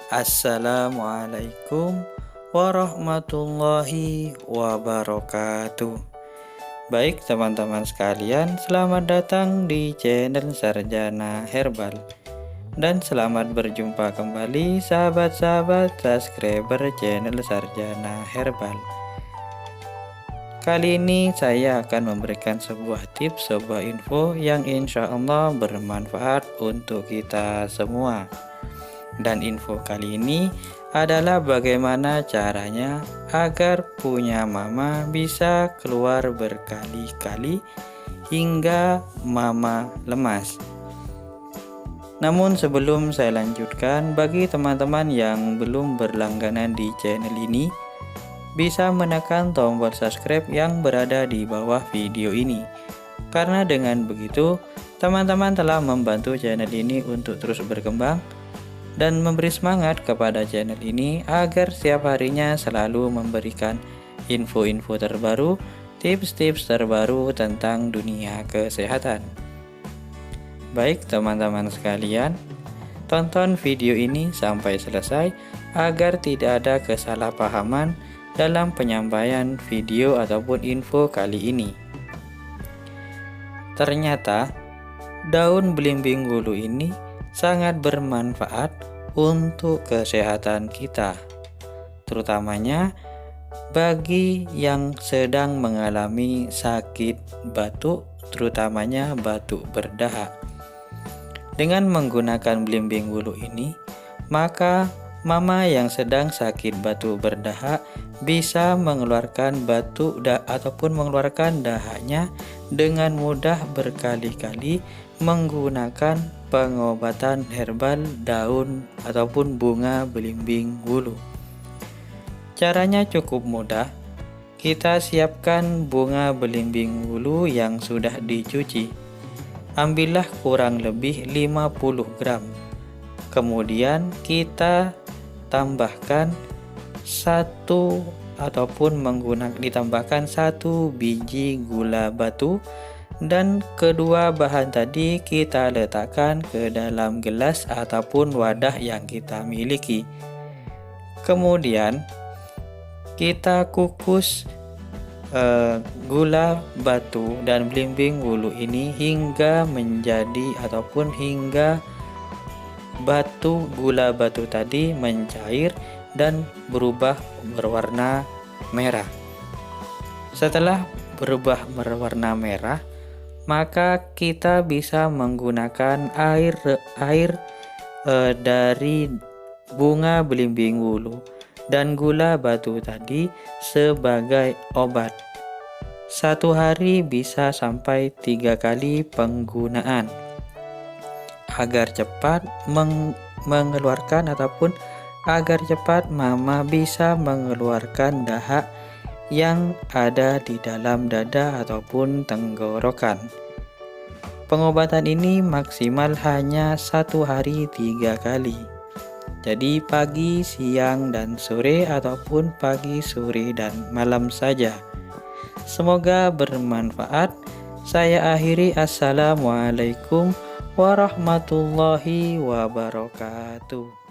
Assalamualaikum warahmatullahi wabarakatuh. Baik teman-teman sekalian, selamat datang di channel Sarjana Herbal. Dan selamat berjumpa kembali sahabat-sahabat subscriber channel Sarjana Herbal. Kali ini saya akan memberikan sebuah tips, sebuah info yang insya Allah bermanfaat untuk kita semua. Dan info kali ini adalah bagaimana caranya agar punya mama bisa keluar berkali-kali hingga mama lemas. Namun sebelum saya lanjutkan, bagi teman-teman yang belum berlangganan di channel ini, bisa menekan tombol subscribe yang berada di bawah video ini. Karena dengan begitu, teman-teman telah membantu channel ini untuk terus berkembang dan memberi semangat kepada channel ini agar setiap harinya selalu memberikan info-info terbaru, tips-tips terbaru tentang dunia kesehatan. Baik teman-teman sekalian, tonton video ini sampai selesai agar tidak ada kesalahpahaman dalam penyampaian video ataupun info kali ini. Ternyata daun belimbing wulu ini sangat bermanfaat untuk kesehatan kita, terutamanya bagi yang sedang mengalami sakit batuk, terutamanya batuk berdahak. Dengan menggunakan belimbing wulu ini, maka mama yang sedang sakit batuk berdahak bisa mengeluarkan batuk ataupun mengeluarkan dahaknya dengan mudah berkali-kali menggunakan pengobatan herbal daun ataupun bunga belimbing wulu. Caranya cukup mudah. Kita siapkan bunga belimbing wulu yang sudah dicuci. Ambillah kurang lebih 50 gram. Kemudian kita tambahkan ditambahkan 1 biji gula batu, dan kedua bahan tadi kita letakkan ke dalam gelas ataupun wadah yang kita miliki. Kemudian kita kukus gula batu dan belimbing wulu ini hingga menjadi ataupun hingga gula batu tadi mencair dan berubah berwarna merah. Setelah berubah berwarna merah, maka kita bisa menggunakan air dari bunga belimbing wulu dan gula batu tadi sebagai obat. Satu hari bisa sampai 3 kali penggunaan agar cepat mengeluarkan ataupun agar cepat mama bisa mengeluarkan dahak yang ada di dalam dada ataupun tenggorokan. Pengobatan ini maksimal hanya 1 hari 3 kali. Jadi pagi, siang, dan sore ataupun pagi, sore, dan malam saja. Semoga bermanfaat. Saya akhiri. Assalamualaikum warahmatullahi wabarakatuh.